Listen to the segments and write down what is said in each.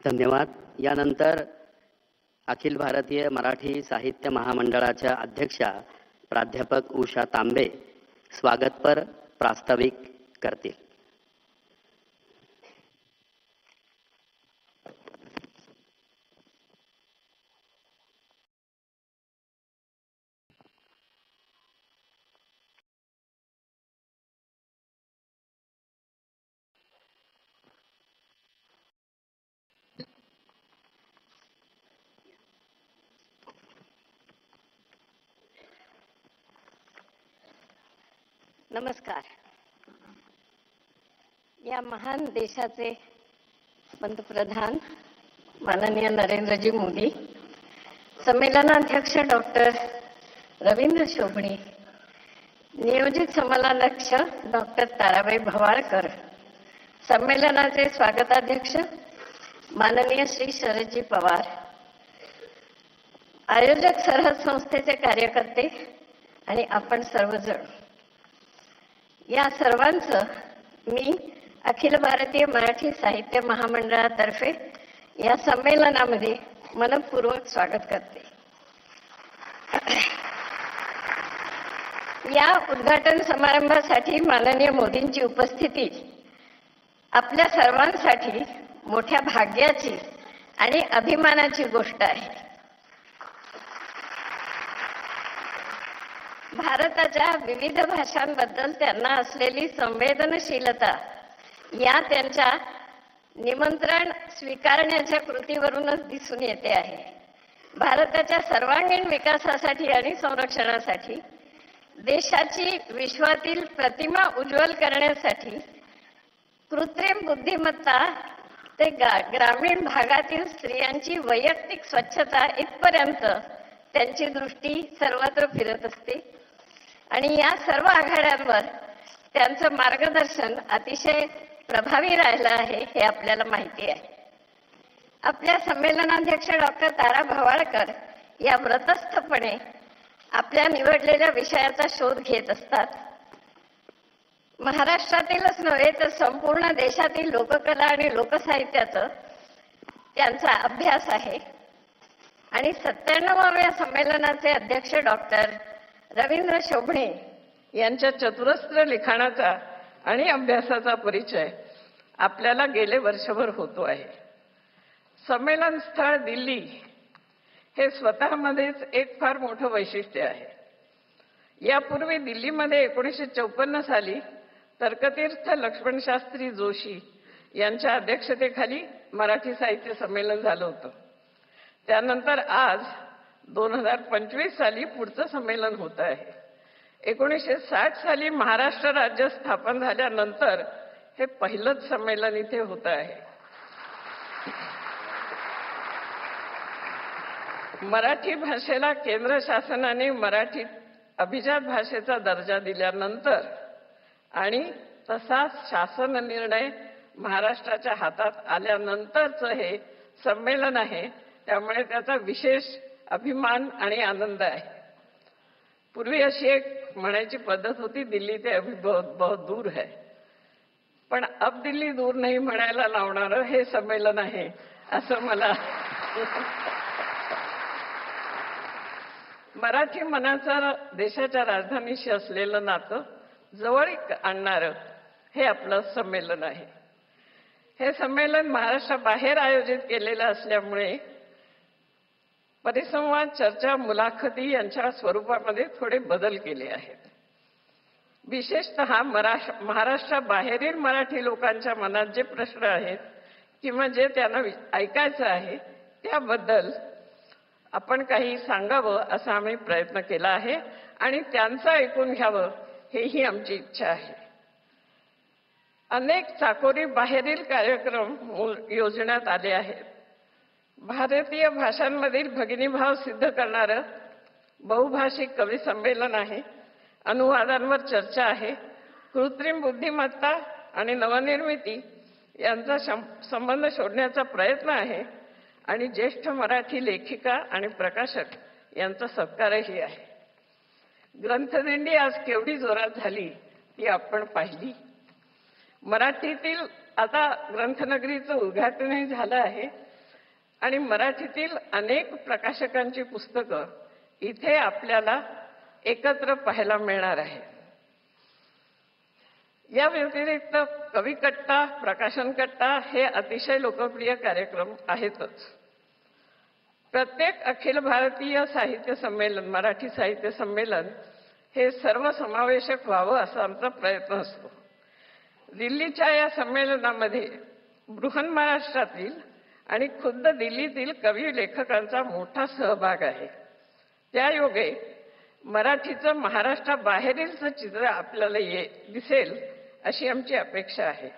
धन्यवाद। यानंतर अखिल भारतीय मराठी साहित्य महामंडळाच्या अध्यक्षा प्राध्यापक उषा तांबे स्वागतपर प्रास्ताविक करतील। नमस्कार। या महान देशाचे पंतप्रधान माननीय नरेंद्रजी मोदी, संमेलनाध्यक्ष डॉक्टर रवींद्र शोभणे, नियोजित संमेलनाध्यक्ष डॉक्टर ताराबाई भवाळकर, संमेलनाचे स्वागताध्यक्ष माननीय श्री शरदजी पवार, आयोजक सरहद संस्थेचे कार्यकर्ते आणि आपण सर्वजण, या सर्वांचं मी अखिल भारतीय मराठी साहित्य महामंडळातर्फे या संमेलनामध्ये मनपूर्वक स्वागत करते। या उद्घाटन समारंभासाठी माननीय मोदींची उपस्थिती आपल्या सर्वांसाठी मोठ्या भाग्याची आणि अभिमानाची गोष्ट आहे। भारताच्या विविध भाषांबद्दल त्यांना असलेली संवेदनशीलता या त्यांच्या निमंत्रण स्वीकारण्याच्या कृतीवरूनच दिसून येते आहे। भारताच्या सर्वांगीण विकासासाठी आणि संरक्षणासाठी, देशाची विश्वातील प्रतिमा उज्ज्वल करण्यासाठी कृत्रिम बुद्धिमत्ता ते ग्रामीण भागातील स्त्रियांची वैयक्तिक स्वच्छता इथपर्यंत त्यांची दृष्टी सर्वत्र फिरत असते आणि या सर्व आघाड्यांवर त्यांचं मार्गदर्शन अतिशय प्रभावी राहिलं आहे हे आपल्याला माहिती आहे। आपल्या संमेलनाध्यक्ष डॉक्टर तारा भवाळकर या व्रतस्थपणे आपल्या निवडलेल्या विषयाचा शोध घेत असतात। महाराष्ट्रातीलच नव्हे तर संपूर्ण देशातील लोककला आणि लोकसाहित्याचं त्यांचा अभ्यास आहे आणि 97व्या संमेलनाचे अध्यक्ष डॉक्टर रवींद्र शोभणे यांच्या चतुरस्र लिखाणाचा आणि अभ्यासाचा परिचय आपल्याला गेले वर्षभर होतो आहे। संमेलन स्थळ दिल्ली हे स्वतःमध्येच एक फार मोठं वैशिष्ट्य आहे। यापूर्वी दिल्लीमध्ये 1954 साली तर्कतीर्थ लक्ष्मणशास्त्री जोशी यांच्या अध्यक्षतेखाली मराठी साहित्य संमेलन झालं होतं। त्यानंतर आज 2025 साली पुढचं संमेलन होत आहे। 1960 साली महाराष्ट्र राज्य स्थापन झाल्यानंतर हे पहिलंच संमेलन इथे होत आहे। मराठी भाषेला केंद्र शासनाने मराठीत अभिजात भाषेचा दर्जा दिल्यानंतर आणि तसाच शासन निर्णय महाराष्ट्राच्या हातात आल्यानंतरचं हे संमेलन आहे, त्यामुळे त्याचा विशेष अभिमान आणि आनंद आहे। पूर्वी अशी एक म्हणायची पद्धत होती, दिल्ली ते अभी बहुत दूर है, पण अब दिल्ली दूर नाही म्हणायला लावणारं हे संमेलन आहे असं मला मराठी मनाचं देशाच्या राजधानीशी असलेलं नातं जवळीक आणणारं हे आपलं संमेलन आहे। हे संमेलन महाराष्ट्राबाहेर आयोजित केलेलं असल्यामुळे परिसंवाद, चर्चा, मुलाखती यांच्या स्वरूपामध्ये थोडे बदल केले आहेत। विशेषतः महाराष्ट्राबाहेरील मराठी लोकांच्या मनात जे प्रश्न आहेत किंवा जे त्यांना ऐकायचं आहे त्याबद्दल आपण काही सांगावं असा आम्ही प्रयत्न केला आहे आणि त्यांचं ऐकून घ्यावं हेही आमची इच्छा आहे। अनेक चाकोरी बाहेरील कार्यक्रम योजण्यात आले आहेत। भारतीय भाषांमधील भगिनीभाव सिद्ध करणारं बहुभाषिक कवी संमेलन आहे। अनुवादांवर चर्चा आहे। कृत्रिम बुद्धिमत्ता आणि नवनिर्मिती यांचा संबंध शोधण्याचा प्रयत्न आहे आणि ज्येष्ठ मराठी लेखिका आणि प्रकाशक यांचा सत्कारही आहे। ग्रंथदिंडी आज केवढी जोरात झाली ती आपण पाहिली। मराठीतील आता ग्रंथनगरीचं उद्घाटनही झालं आहे आणि मराठीतील अनेक प्रकाशकांची पुस्तकं इथे आपल्याला एकत्र पाहायला मिळणार आहे. या व्यतिरिक्त कवी कट्टा, प्रकाशन कट्टा हे अतिशय लोकप्रिय कार्यक्रम आहेतच. प्रत्येक अखिल भारतीय साहित्य संमेलन, मराठी साहित्य संमेलन हे सर्वसमावेशक व्हावं असा आमचा प्रयत्न असतो. दिल्लीच्या या संमेलनामध्ये बृहन्महाराष्ट्रातील आणि खुद्द दिल्लीतील कवी लेखकांचा मोठा सहभाग आहे. त्यायोगे मराठीचं महाराष्ट्राबाहेरीलचं चित्र आपल्याला दिसेल अशी आमची अपेक्षा आहे.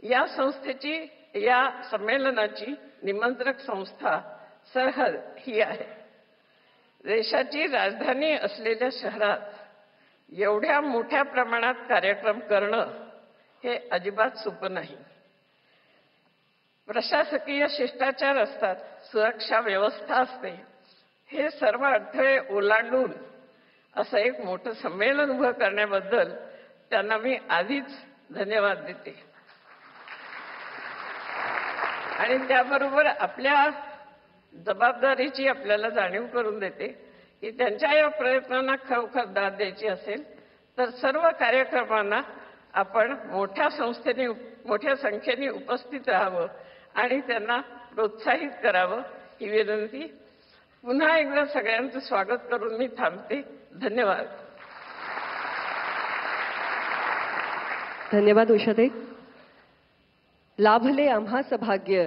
या संस्थेची, या संमेलनाची निमंत्रक संस्था सरहद ही आहे. देशाची राजधानी असलेल्या शहरात एवढ्या मोठ्या प्रमाणात कार्यक्रम करणं हे अजिबात सोपं नाही. प्रशासकीय शिष्टाचार असतात, सुरक्षा व्यवस्था असते. हे सर्व अडथळे ओलांडून असं एक मोठं संमेलन उभं करण्याबद्दल त्यांना मी आधीच धन्यवाद देते. आणि त्याबरोबर आपल्या जबाबदारीची आपल्याला जाणीव करून देते की त्यांच्या या प्रयत्नांना खरोखर दाद द्यायची असेल तर सर्व कार्यक्रमांना आपण मोठ्या संख्येने उपस्थित राहावं आणि त्यांना प्रोत्साहित करावं ही विनंती. पुन्हा एकदा सगळ्यांचं स्वागत करून मी थांबते. धन्यवाद. धन्यवाद उषाताई. लाभले आम्हास भाग्य